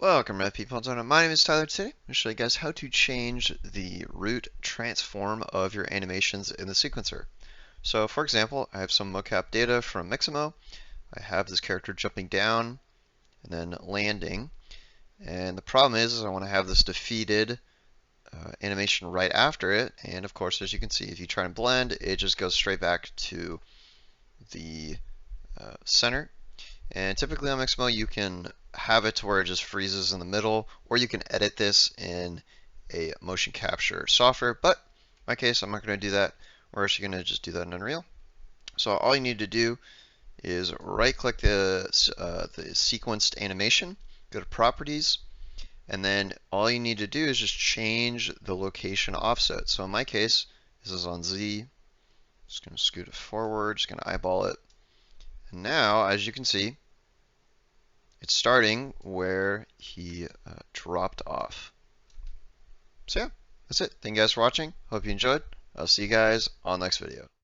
Welcome, Red People. My name is Tyler. Today, I'm going to show you guys how to change the root transform of your animations in the sequencer. So, for example, I have some mocap data from Mixamo. I have this character jumping down and then landing. And the problem is I want to have this defeated animation right after it. And of course, as you can see, if you try and blend, it just goes straight back to the center. And typically on Mixamo, you can have it to where it just freezes in the middle, or you can edit this in a motion capture software. But in my case, I'm not going to do that. We're actually going to just do that in Unreal. So all you need to do is right-click the sequenced animation, go to Properties, and then all you need to do is just change the location offset. So in my case, this is on Z. Just going to scoot it forward, just going to eyeball it. And now, as you can see, it's starting where he dropped off. So yeah, that's it. Thank you guys for watching. Hope you enjoyed. I'll see you guys on the next video.